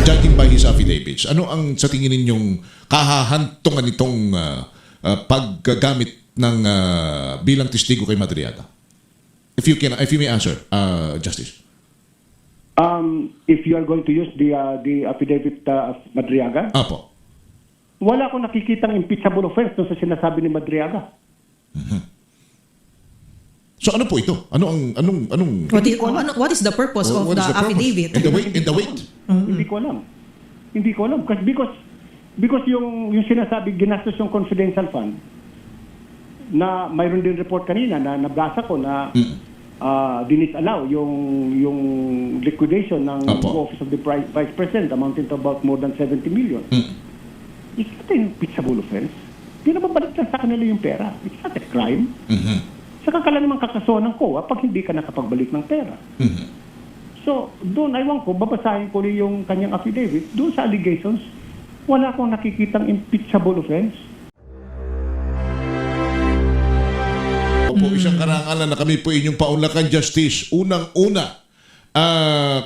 judging by his affidavits, ano ang sa tingin ninyong kahahantungan nitong paggagamit ng bilang testigo kay Madriaga? If you may answer, Justice. If you are going to use the affidavit of Madriaga, Apo. wala akong nakikitang impeachable offense doon sa sinasabi ni Madriaga. So ano po ito? Anong What is the purpose of what the is purpose? affidavit? In the weight. Hindi ko alam. Hindi ko alam. Because yung sinasabi, ginastos yung confidential fund, na mayroon din report kanina na nabasa ko na dinisallow yung liquidation ng Office of the Vice President amounting to about more than 70 million. Is that an impeachable offense? Di na babalik lang sa kanila yung pera. It's not a crime. Saka ka lang naman kakasuhan ng COA pag hindi ka nakapagbalik ng pera. So, doon, aywan ko, babasahin ko rin yung kanyang affidavit. Doon sa allegations, wala akong nakikitang impeachable offense. Opo, isang karangalan na kami po inyong paunlakan, Justice. Unang-una,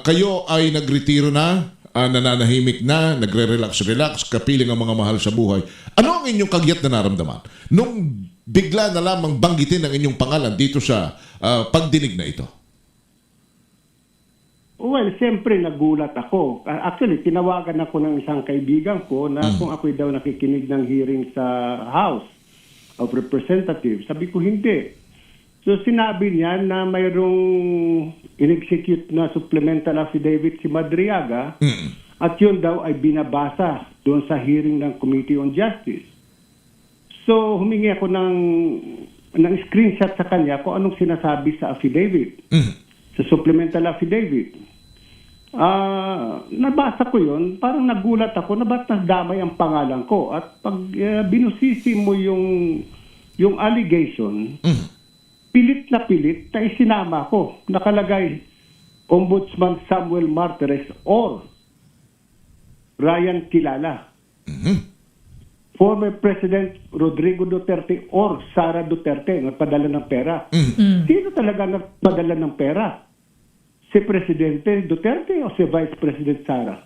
kayo ay nagretiro na, nananahimik na, nagre-relax, kapiling ang mga mahal sa buhay. Ano ang inyong kagyat na naramdaman nung bigla na lamang banggitin ang inyong pangalan dito sa pagdinig na ito? Well, siyempre nagulat ako. Actually, tinawagan ako ng isang kaibigan ko na kung ako'y daw nakikinig ng hearing sa House of Representatives. Sabi ko, hindi. So sinabi niya na mayroong in-execute na supplemental affidavit si Madriaga at yun daw ay binabasa doon sa hearing ng Committee on Justice. So humingi ako ng screenshot sa kanya kung anong sinasabi sa affidavit, sa supplemental affidavit. Nabasa ko yun, parang nagulat ako na ba't nasdamay ang pangalan ko. At pag binusisi mo yung allegation, pilit na isinama ko. Nakalagay, Ombudsman Samuel Martires or Ryan Kilala. Former President Rodrigo Duterte or Sara Duterte nagpadala ng pera. Sino talaga nagpadala ng pera? Si Presidente Duterte o si Vice President Sara?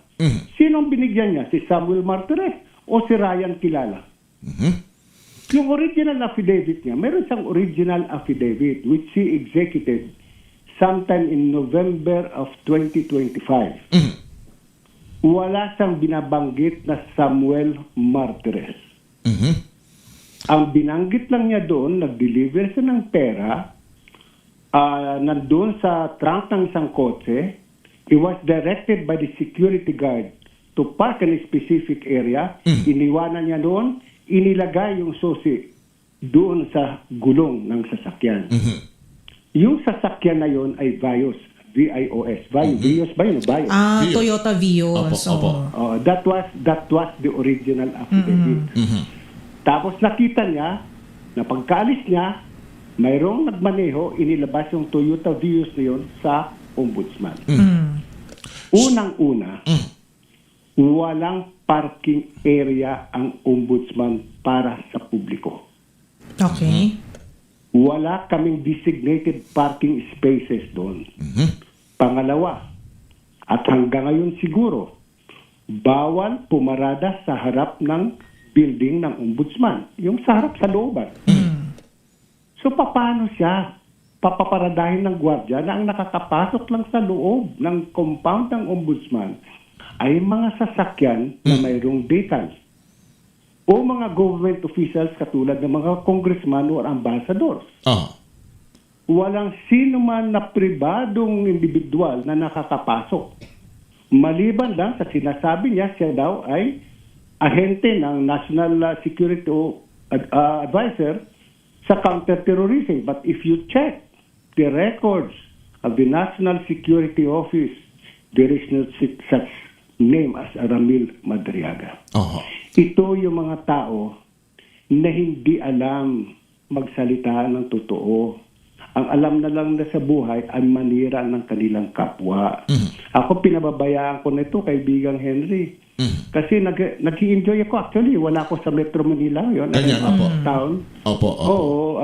Sino ang binigyan niya? Si Samuel Martires o si Ryan Kilala? Yung original affidavit niya, meron siyang original affidavit which he executed sometime in November of 2025. Wala siyang binabanggit na Samuel Martires. Ang binanggit lang niya doon, nag-deliver siya ng pera, nandun sa trunk ng isang kotse. He was directed by the security guard to park in a specific area. Iniwanan niya doon, inilagay yung susi doon sa gulong ng sasakyan. Yung sasakyan na yon ay Vios. V-I-O-S. Vios ba yun? Vios. Toyota Vios. Opo. That was the original affidavit. Tapos nakita niya na pagkaalis niya, mayroong nagmaneho, inilabas yung Toyota Vios na yun sa Ombudsman. Unang-una, walang parking area ang Ombudsman para sa publiko. Okay. Wala kaming designated parking spaces doon. Pangalawa, at hanggang ngayon siguro, bawal pumarada sa harap ng building ng Ombudsman. Yung sa harap sa looban. So paano siya papaparadahin ng gwardiya na ang nakakapasok lang sa loob ng compound ng Ombudsman ay mga sasakyan na mayroong decals o mga government officials katulad ng mga congressman or ambassadors. Walang sino man na pribadong individual na nakakapasok. Maliban lang sa sinasabi niya, siya daw ay ahente ng National Security Advisor sa counter-terrorism. But if you check the records of the National Security Office, there is no such name as Ramil Madriaga. Ito yung mga tao na hindi alam magsalita ng totoo. Ang alam na lang na sa buhay ay manira ng kanilang kapwa. Ako pinababayaan ko na ito, kaibigang Henry. Kasi nag-i-enjoy ako. Actually, wala ako sa Metro Manila yun. Town. Oo.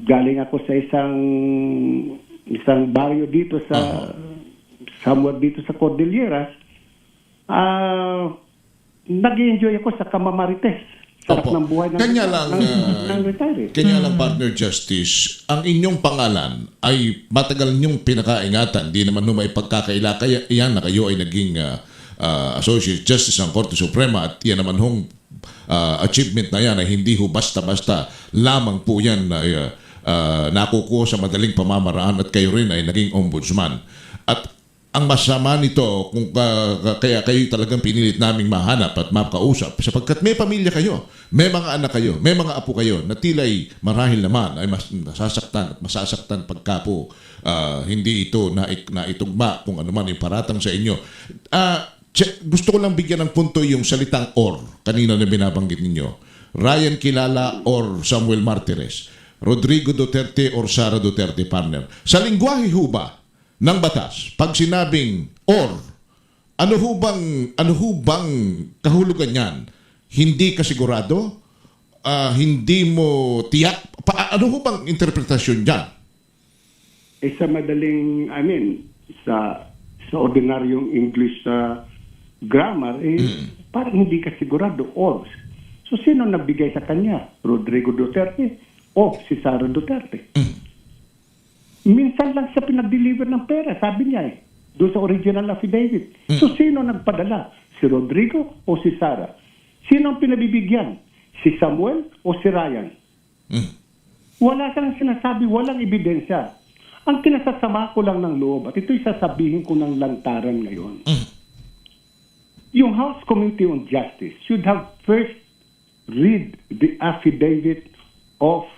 Galing ako sa isang barrio dito sa somewhere dito sa Cordilleras. nag-enjoy ako sa kamamarites. Sarap Opo. ng buhay ng, Kanya lang, ng retiree. Kanya lang, Partner Justice, ang inyong pangalan ay matagal niyong pinakaingatan. Di naman may pagkakaila. Kaya yan na kayo ay naging Associate Justice ng Korte Suprema at yan naman hong achievement na yan ay hindi ho basta-basta lamang po yan na nakukuha sa madaling pamamaraan at kayo rin ay naging ombudsman. At ang masama nito, kung kaya kayo talagang pinilit naming mahanap at makausap, sapagkat may pamilya kayo, may mga anak kayo, may mga apo kayo, na tila'y marahil naman ay masasaktan at masasaktan pagka po hindi ito naitugma kung ano man yung paratang sa inyo. Gusto ko lang bigyan ng punto yung salitang or, kanina na binabanggit ninyo. Ryan Kilala or Samuel Martires, Rodrigo Duterte or Sara Duterte, partner. Sa lingwahe ho ba ng batas, pag sinabing or, ano ho bang kahulugan niyan? Hindi ka sigurado? Hindi mo tiyak? Ano ho bang interpretasyon niyan? Sa madaling, sa ordinaryong English grammar, parang hindi ka sigurado. Or, so sino nagbigay sa kanya? Rodrigo Duterte o si Sara Duterte? Minsan lang siya pinag-deliver ng pera, sabi niya doon sa original affidavit. So, sino nagpadala? Si Rodrigo o si Sara? Sino ang pinabibigyan? Si Samuel o si Ryan? Wala siyang sinasabi, walang ebidensya. Ang kinasasama ko lang ng loob, at ito'y sasabihin ko ng lantaran ngayon. Yung House Committee on Justice should have first read the affidavit of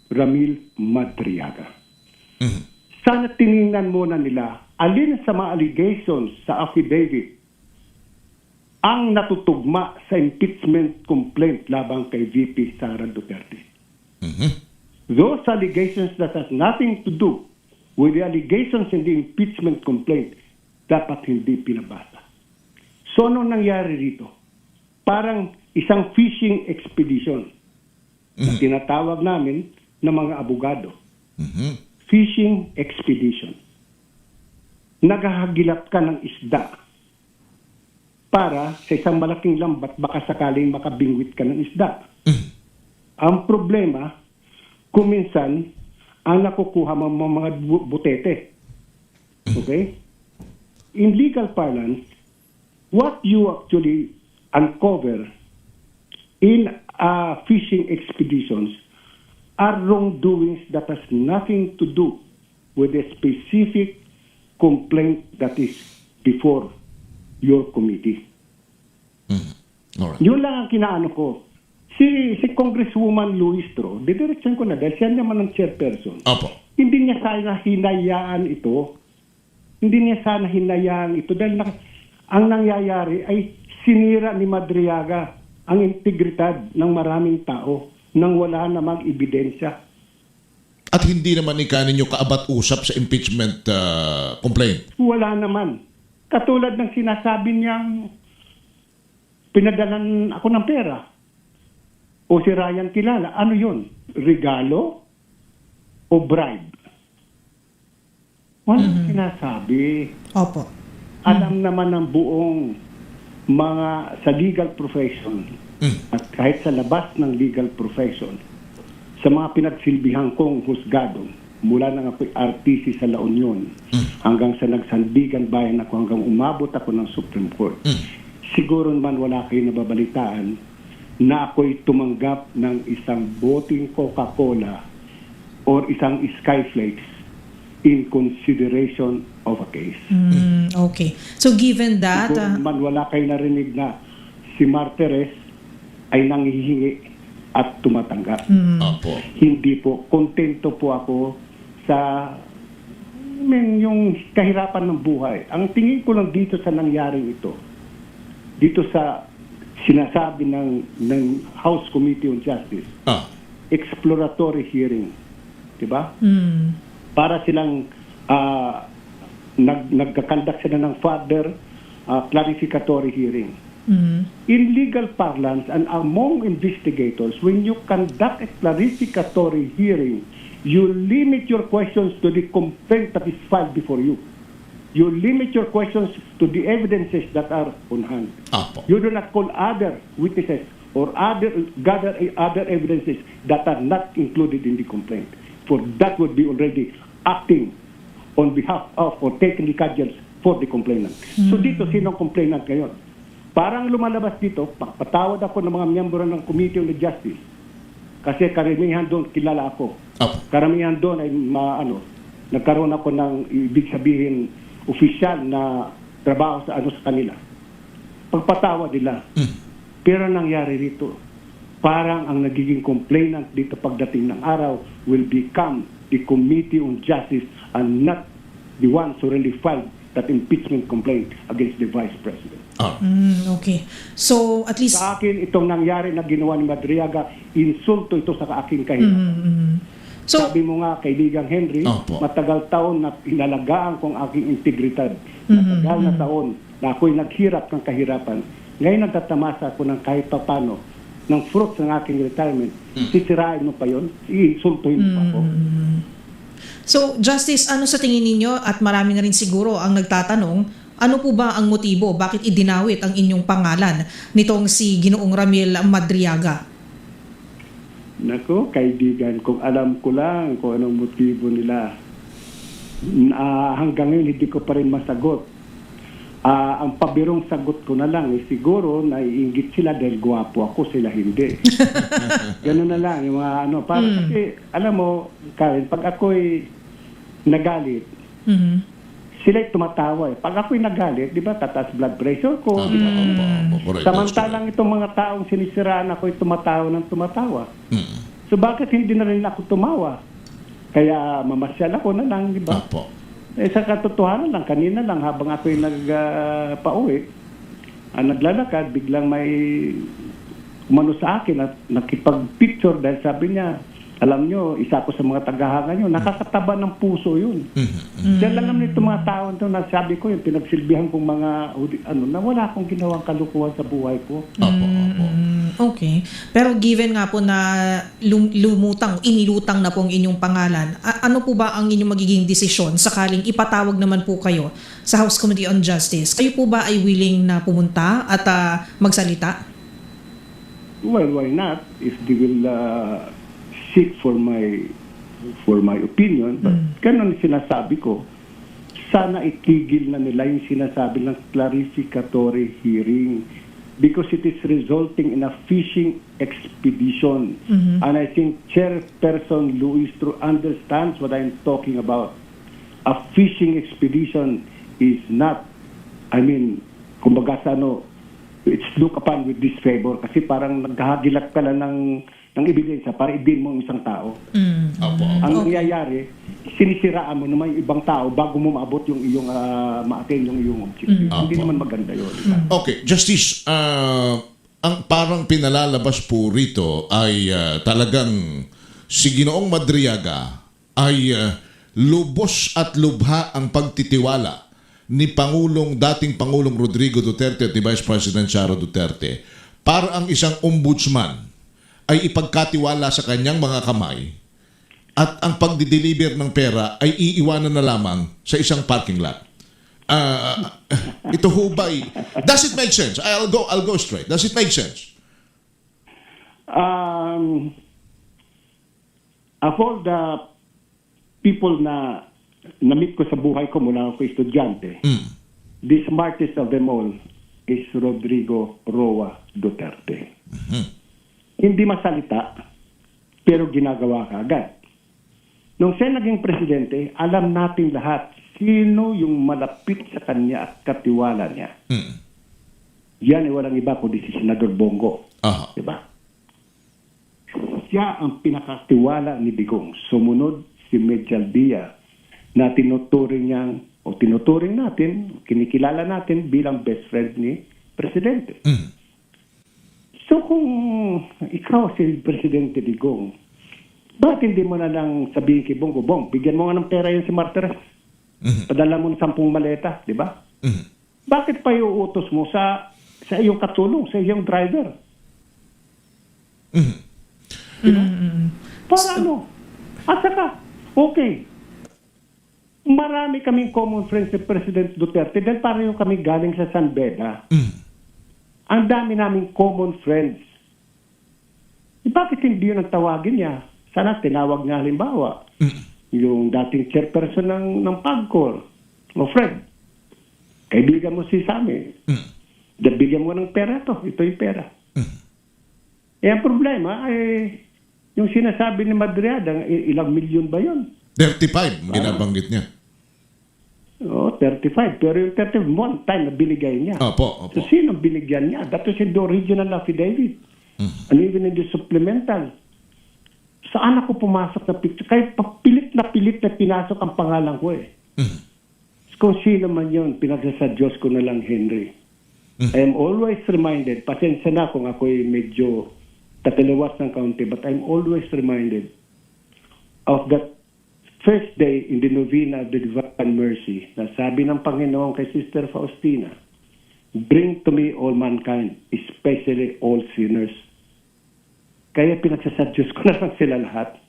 Ramil Madriaga. Sana tiningnan muna nila alin sa mga allegations sa affidavit ang natutugma sa impeachment complaint labang kay VP Sara Duterte. Those allegations that has nothing to do with the allegations in the impeachment complaint dapat hindi pinabasa. So, anong nangyari rito? Parang isang fishing expedition na tinatawag namin ng mga abogado. Fishing expedition. Naghahagilap ka ng isda para sa isang malaking lambat baka sakaling makabingwit ka ng isda. Ang problema, kuminsan, ang nakukuha mga butete. Okay? In legal parlance, what you actually uncover in fishing expeditions are wrongdoings that has nothing to do with a specific complaint that is before your committee. Alright. Yun lang ang kinaano ko. Si Congresswoman Luistro, didiretsan ko na dahil siya naman ang chairperson. Opo. Hindi niya sana hinayaan ito. Hindi niya sana hinayaan ito dahil ang nangyayari ay sinira ni Madriaga ang integridad ng maraming tao nang wala namang ebidensya. At hindi naman ninyo kaabat-usap sa impeachment complaint? Wala naman. Katulad ng sinasabi niyang pinadalan ako ng pera. O si Ryan Kilala. Ano yun? Regalo? O bribe? Walang sinasabi. Opo. Alam naman ng buong mga sa legal profession at kahit sa labas ng legal profession, sa mga pinagsilbihan kong husgado, mula nang ako'y RTC sa La Union, hanggang sa nagsandigan bayan ako, hanggang umabot ako ng Supreme Court. Siguro naman wala kayo nababalitaan na ako'y tumanggap ng isang boteng Coca-Cola or isang Skyflakes in consideration of a case. Okay. So given that, Siguro naman wala kayo narinig na si Martires ay nanghihingi at tumatanggap. Opo. Hindi po. Kontento po ako sa yung kahirapan ng buhay. Ang tingin ko lang dito sa nangyaring ito, dito sa sinasabi ng House Committee on Justice, exploratory hearing. Diba? Para silang nagkakandak sila ng further clarificatory hearing. In legal parlance and among investigators, when you conduct a clarificatory hearing, you limit your questions to the complaint that is filed before you. you limit your questions to the evidences that are on hand. Apo. You do not call other witnesses or gather other evidences that are not included in the complaint. For that would be already acting on behalf of or taking the cudgels for the complainant. So dito, sinong complainant ngayon? Parang lumalabas dito, patawad ako ng mga miyembro ng Committee on Justice kasi karamihan doon kilala ako. Apo. Karamihan doon ay nagkaroon ako ng ibig sabihin opisyal na trabaho sa kanila. Pagpatawad nila. Pero nangyari rito, parang ang nagiging complainant dito pagdating ng araw will become the Committee on Justice and not the ones who really filed that impeachment complaint against the Vice President. Okay. So, at least... Sa akin, itong nangyari na ginawa ni Madriaga, insulto ito sa aking kahirapan. So, Sabi mo nga, kaibigang Henry, Opo. matagal taon na inalagaan kong aking integridad. Matagal na taon na ako'y naghirap ng kahirapan. Ngayon nagtatamasa ako ng kahit papano ng fruits ng aking retirement. Sisirain mo pa yun? Iinsultuhin mo pa ako? so, Justice, ano sa tingin ninyo, at marami na rin siguro ang nagtatanong, ano po ba ang motibo? Bakit idinawit ang inyong pangalan nitong si Ginoong Ramil Madriaga? Nako, kaibigan, kung alam ko lang kung anong motibo nila, hanggang ngayon hindi ko pa rin masagot. Ang pabirong sagot ko na lang, siguro naiinggit sila dahil gwapo ako, sila hindi. Ganun na lang, yung mga kasi, alam mo, Karen, pag ako'y nagalit, sila'y tumatawa eh. Pag ako'y nagalit, di ba, tataas blood pressure ko. Di ba? Correct. Samantalang itong mga taong sinisiraan ako'y tumatawa ng tumatawa. So bakit hindi na rin ako tumawa? Kaya mamasyal ako na lang, di ba? Apo. Sa katotohanan lang, kanina lang habang ako'y pauwi, naglalakad, biglang may umano sa akin at nakipag-picture dahil sabi niya, alam nyo, isa ko sa mga tagahanga nyo, nakakataba ng puso yun. Dahil alam nito mga tao ito na sabi ko, yung pinagsilbihan kong mga, na wala akong ginawang kalukuhan sa buhay ko. Apo. Okay. Pero given nga po na inilutang na po ang inyong pangalan, ano po ba ang inyong magiging desisyon sakaling ipatawag naman po kayo sa House Committee on Justice? Kayo po ba ay willing na pumunta at magsalita? Well, why not? If they will seek for my opinion, but ganun sinasabi ko, sana itigil na nila yung sinasabi ng clarificatory hearing because it is resulting in a fishing expedition. And I think Chairperson Luis Tru understands what I'm talking about. A fishing expedition is not, kumbaga sa it's looked upon with disfavor kasi parang naghahagilat ka lang ng ebidensya para ibin mo ang isang tao. Apo. Ang nangyayari, sinisiraan mo naman yung ibang tao bago mo maabot yung iyong ma-attain yung iyong objective. Hindi naman maganda yun. Okay, Justice, ang parang pinalalabas po rito ay talagang si Ginoong Madriaga ay lubos at lubha ang pagtitiwala ni dating Pangulong Rodrigo Duterte at ni Vice President Sara Duterte para ang isang ombudsman ay ipagkatiwala sa kanyang mga kamay at ang pagdi-deliver ng pera ay iiwanan na lamang sa isang parking lot. Ito hubay. Does it make sense? I'll go straight. Does it make sense? Of all the people na na-meet ko sa buhay ko mula ako estudyante, the smartest of them all is Rodrigo Roa Duterte. Hindi masalita, pero ginagawa ka agad. Nung siya naging presidente, alam natin lahat sino yung malapit sa kanya at katiwala niya. Yan ay walang iba kundi si Senador Bongo. Diba? Siya ang pinakatiwala ni Digong. Sumunod si Medjal Dia na tinuturing natin, kinikilala natin bilang best friend ni Presidente. So kung ikaw si Presidente Digong, bakit hindi mo na lang sabihin kay Bongo, Bong, bigyan mo nga ng pera yun si Martires. Padala mo ng 10 maleta, di ba? Bakit pa iuutos mo sa iyong katulong, sa iyong driver? Diba? Para ano? At saka, okay. Marami kaming common friends ni President Duterte dahil pareho kami galing sa San Beda. Ang dami naming common friends. Bakit hindi yun ang tawagin niya? Sana tinawag niya halimbawa yung dating chairperson ng PAGCOR. O Fred, kaibigan mo si Sammy. Bigyan mo ng pera to. Ito yung pera. Ang problema ay yung sinasabi ni Madriaga, ilang milyon ba yun? 35, binabanggit niya. 35. Pero yung 35, one time na binigay niya. Opo. So, sino binigyan niya? That was in the original affidavit. And even in the supplemental. Saan ako pumasok na picture? Kahit pilit na pinasok ang pangalan ko eh. Kung sino man yun, pinagsasadyos ko na lang, Henry. I am always reminded, pasensya na kung ako'y medyo tataliwas ng kaunti, but I'm always reminded of that first day in the novena of the Divine Mercy na sabi ng Panginoon kay Sister Faustina, bring to me all mankind, especially all sinners. Kaya pinagsasadyos ko na lang sila lahat.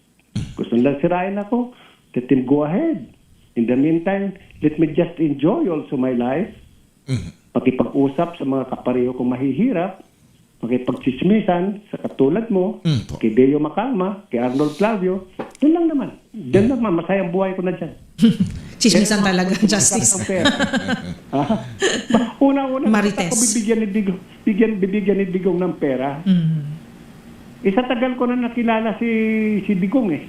Gusto lang sirain ako, let him go ahead. In the meantime, let me just enjoy also my life. Pakipag-usap sa mga kapareho kong mahihirap, pakipagchismisan sa katulad mo, kay Deo Macalma, kay Arnold Clavio, yun lang naman. Diyan naman, masayang buhay ko na dyan. Chismisan talaga, Justice. Una-una, Marites. ako bibigyan ni Digong ng pera. Isa tagal ko na nakilala si Digong eh.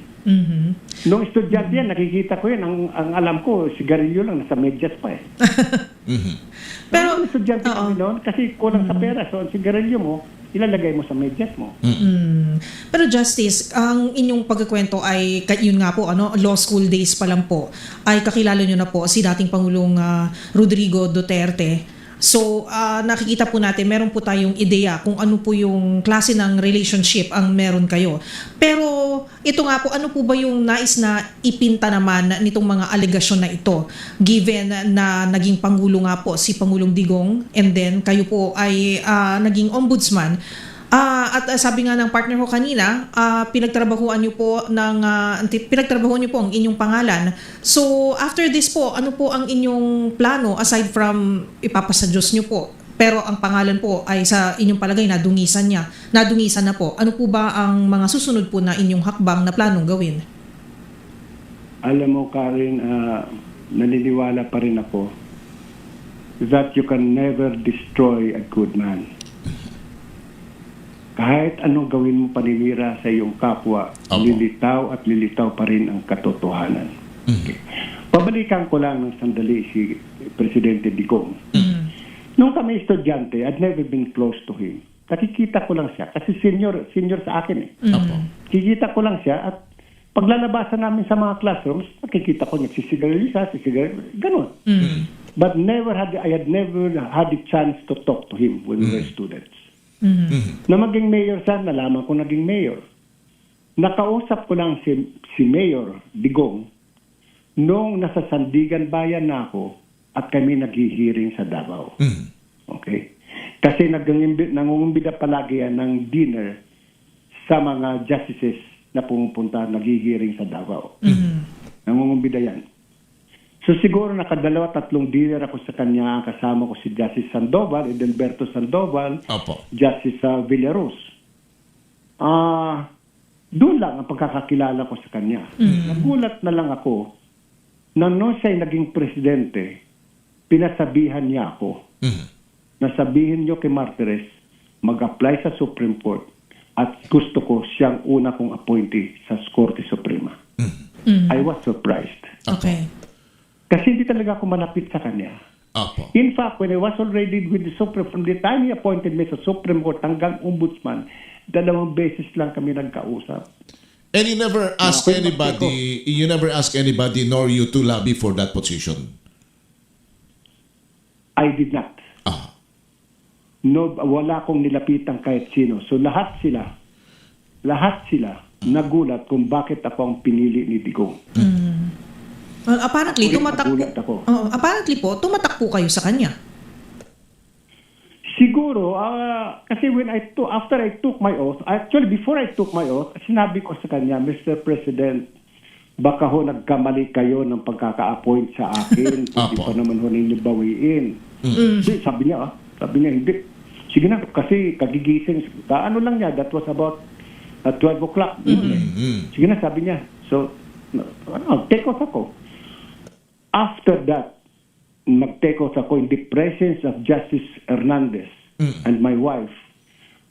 Nung estudyante yan, nakikita ko yan. Ang alam ko, sigarilyo lang, nasa medyas pa eh. Pero, Nung estudyante kami noon, kasi kulang sa pera. So, ang sigarilyo mo, ilalagay mo sa medyas mo. Pero Justice, ang inyong pagkukwento ay, yun nga po, law school days pa lang po, ay kakilala nyo na po si dating Pangulong Rodrigo Duterte. So, nakikita po natin, meron po tayong ideya kung ano po yung klase ng relationship ang meron kayo. Pero, ito nga po, ano po ba yung nais na ipinta naman nitong mga alegasyon na ito? Given na naging Pangulo nga po si Pangulong Digong, and then kayo po ay naging ombudsman. At sabi nga ng partner ko kanina, pinagtrabahuan niyo po ang inyong pangalan. So after this po, ano po ang inyong plano aside from ipapasa Diyos niyo po? Pero ang pangalan po ay sa inyong palagay nadungisan na po. Ano po ba ang mga susunod po na inyong hakbang na planong gawin? Alam mo, Karen, naniniwala pa rin ako that you can never destroy a good man. Kahit anong gawin mo paninira sa iyong kapwa, lilitaw at lilitaw pa rin ang katotohanan. Okay. Pabalikan ko lang ng sandali si Presidente Digong. Nung kami estudyante, I'd never been close to him. Nakikita ko lang siya. Kasi senior sa akin eh. Kikita ko lang siya at paglalabasan namin sa mga classrooms, nakikita ko nagsisigarilyo siya, ganun. But I had never had the chance to talk to him when we were students. Na maging mayor siya, nalaman ko naging mayor. Nakausap ko lang si Mayor Digong nung nasa Sandigan Bayan na ako at kami naghihiring sa Davao. Okay? Kasi nangungumbida palagi yan ng dinner sa mga justices na pumupunta, naghihiring sa Davao. Nangungumbida yan. So siguro nakadalawa-tatlong dinner ako sa kanya, kasama ko si Justice Sandoval, Edelberto Sandoval, Justice Villaruz. Doon lang ang pagkakakilala ko sa kanya. Nagulat na lang ako na nung siya'y naging presidente, pinasabihan niya ako na sabihin niyo kay Martires mag-apply sa Supreme Court at gusto ko siyang una kong appointee sa Korte Suprema. I was surprised. Okay. Kasi hindi talaga ako malapit sa kanya. In fact, when I was already with the Supreme, from the time he appointed me sa Supreme Court hanggang ombudsman, 2 beses lang kami nagkausap. And you never ask anybody nor you to lobby for that position? I did not. No, wala akong nilapitan kahit sino. So lahat sila nagulat kung bakit ako ang pinili ni Digong. Apparently, tumatakbo kayo sa kanya. Siguro, kasi after I took my oath, actually before I took my oath, sinabi ko sa kanya, Mr. President, baka ho nagkamali kayo ng pagkaka-appoint sa akin. Hindi Apo. pa naman ho ninyo bawiin. Hindi, sabi niya, hindi. Sige na, kasi kagigising. Ano lang niya, that was about 12 o'clock. Sige na, sabi niya. So, take off ako. After that, nag-take off ako in the presence of Justice Hernandez and my wife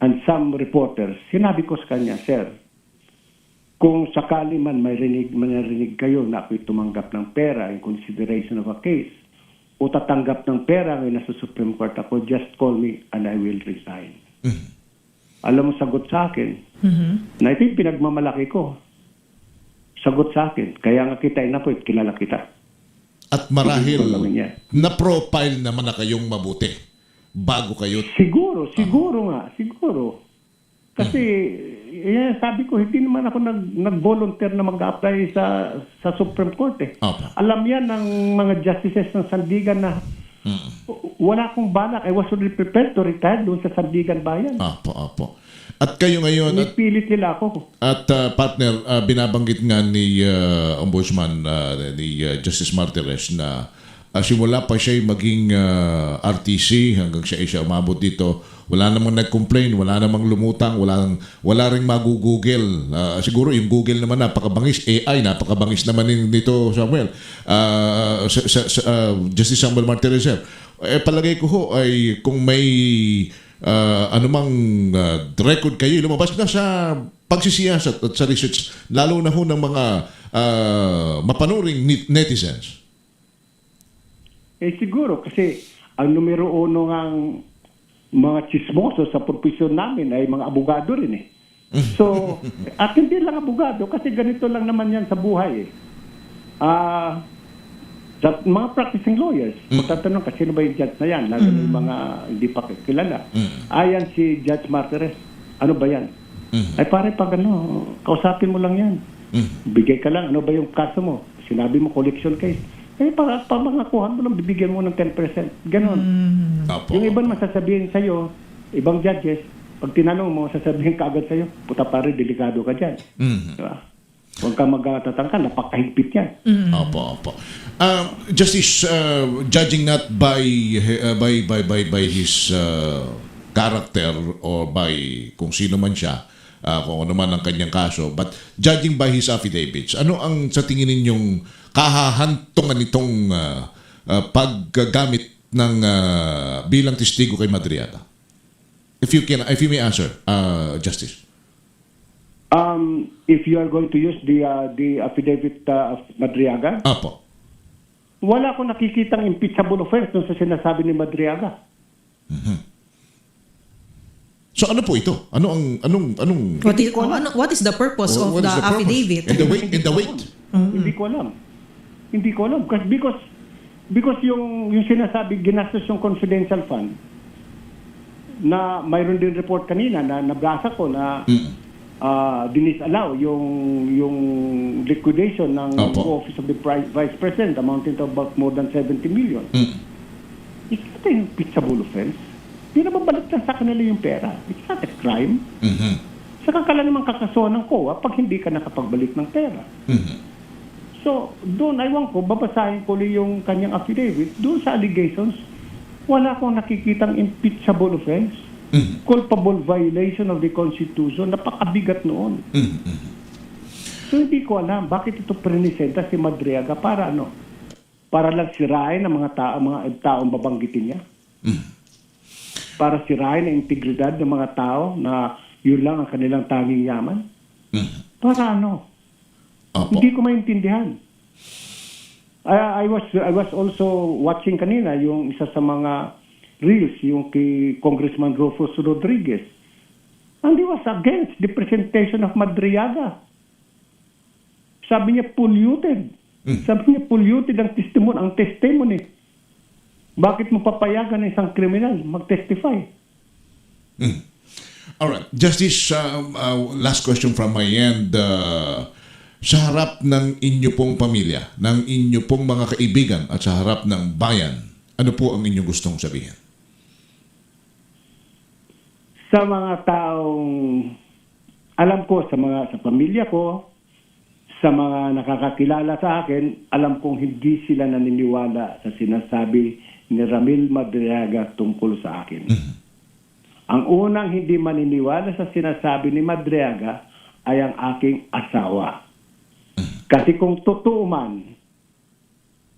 and some reporters. Sinabi ko sa kanya, Sir, kung sakali man may narinig kayo na ako'y tumanggap ng pera in consideration of a case, o tatanggap ng pera ngayon nasa Supreme Court ako, just call me and I will resign. Alam mo, sagot sa akin, na ito yung pinagmamalaki ko. Sagot sa akin, kaya nga kita inapoint, kilala kita. At marahil Hindi ko gawin yan. na-profile naman na kayong mabuti bago kayo. Siguro nga. Kasi, sabi ko, hindi naman ako nag-volunteer na mag-apply sa Supreme Court eh. Opo. Alam yan ng mga justices ng Sandigan na wala akong balak. I was already prepared to retire doon sa Sandigan Bayan. Opo. At kayo ngayon, Nipilit nila ako. at partner, binabanggit nga ni Ombudsman, ni Justice Martires na simula pa siya maging RTC hanggang siya umabot dito, wala namang nag-complain, wala namang lumutang, wala ring magugugel. Siguro yung Google naman napakabangis, AI napakabangis naman nito, Samuel. Justice Samuel Martires, sir. Palagay ko ho ay kung may anumang record kayo lumabas na sa pagsisiyasat at sa research, lalo na ho ng mga mapanuring netizens. Siguro kasi ang numero uno ng mga chismoso sa profesyon namin ay mga abogado rin eh. So, at hindi lang abogado kasi ganito lang naman yan sa buhay eh. Sa mga practicing lawyers, magtatanong kasi sino ba yung judge na yan? Lalo na yung mga hindi pa kilala. Ayan si Judge Martires. Ano ba yan? Ay pare, pag kausapin mo lang yan. Bigay ka lang. Ano ba yung kaso mo? Sinabi mo collection case. Para mga kuhan mo lang, bibigyan mo ng 10%. Ganon. Yung ibang masasabihin sa'yo, ibang judges, pag tinanong mo, sasabihin ka agad sa'yo, puta pare, delikado ka dyan. Diba? Huwag ka magtatangka, napakahigpit yan. Opo. Justice, judging not by his character or by kung sino man siya, kung ano man ang kanyang kaso, but judging by his affidavits, ano ang sa tingin ninyong kahahantungan nitong paggamit ng bilang testigo kay Madriaga? If you may answer, Justice. If you are going to use the affidavit of Madriaga, Apo. wala akong nakikitang impeachable offense dun sa sinasabi ni Madriaga. So ano po ito? Anong What is the purpose of what the is the purpose? affidavit? And the weight. Hindi ko alam. Because yung sinasabi, ginastos yung confidential fund na mayroon din report kanina na nabasa ko na dinisallow yung liquidation ng Opo. Office of the Vice President amounting to about more than 70 million. It's not an impeachable offense. Hindi na babalik lang sa kanila yung pera. It's not a crime. Saka ka lang naman kakasuhan ng COA pag hindi ka nakapagbalik ng pera. So, doon, aywan ko, babasahin ko yung kanyang affidavit. Doon sa allegations, wala akong nakikitang impeachable offense. Culpable violation of the Constitution. Napakabigat noon. So, hindi ko alam bakit ito prinisenta si Madriaga para ano? Para lang sirain ang mga taong babanggitin niya. Para sirain ang integridad ng mga tao na yun lang ang kanilang tanging yaman. Para ano? Opo. Hindi ko maintindihan. I was also watching kanina yung isa sa mga reels, yung kay Congressman Rufus Rodriguez. And he was against the presentation of Madriaga. Sabi niya polluted. Sabi niya polluted ang testimony. Bakit mo papayagan ng isang kriminal mag-testify? Alright. Justice, last question from my end. Sa harap ng inyo pong pamilya, ng inyo pong mga kaibigan at sa harap ng bayan, ano po ang inyo gustong sabihin? Sa mga taong, alam ko, sa pamilya ko, sa mga nakakakilala sa akin, alam kong hindi sila naniniwala sa sinasabi ni Ramil Madriaga tungkol sa akin. Ang unang hindi maniniwala sa sinasabi ni Madriaga ay ang aking asawa. Kasi kung totoo man,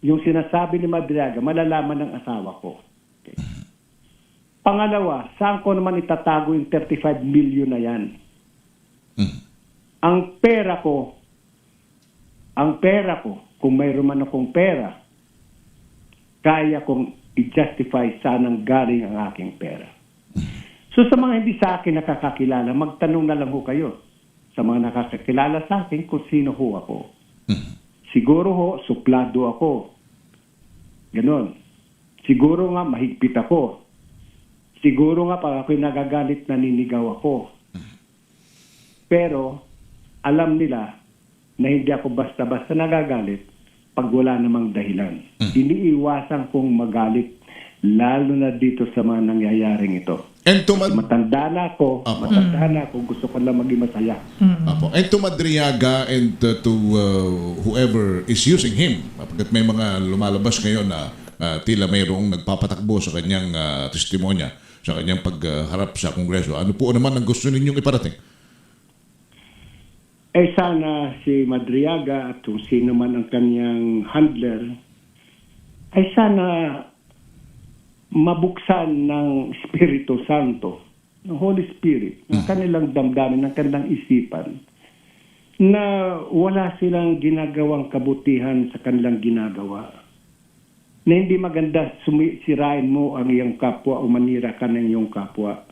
yung sinasabi ni Madriaga, malalaman ng asawa ko. Okay. Pangalawa, saan ko naman itatago yung 35 million na yan? Ang pera ko, kung mayroon man akong pera, kaya kong i-justify saan ang galing ang aking pera. So sa mga hindi sa akin nakakakilala, magtanong na lang ho kayo sa mga nakakakilala sa akin kung sino ho ako. Siguro ho, suplado ako. Ganon. Siguro nga, mahigpit ako. Siguro nga, pag ako'y nagagalit, naninigaw ako. Pero, alam nila na hindi ako basta-basta nagagalit pag wala namang dahilan. Iniiwasan kong magalit, lalo na dito sa mga nangyayaring ito. And to Matanda na ako, gusto ko lang maging masaya. Apo. And to Madriaga and to whoever is using him, pagkat may mga lumalabas ngayon na tila mayroong nagpapatakbo sa kanyang testimonya, sa kanyang pagharap sa Kongreso. Ano po naman ang gusto ninyong iparating? Sana si Madriaga at kung sino man ang kanyang handler, ay sana mabuksan ng Espiritu Santo, ng Holy Spirit, ng kanilang damdamin, ng kanilang isipan, na wala silang ginagawang kabutihan sa kanilang ginagawa. Na hindi maganda sirain mo ang iyong kapwa o manira ka ng iyong kapwa.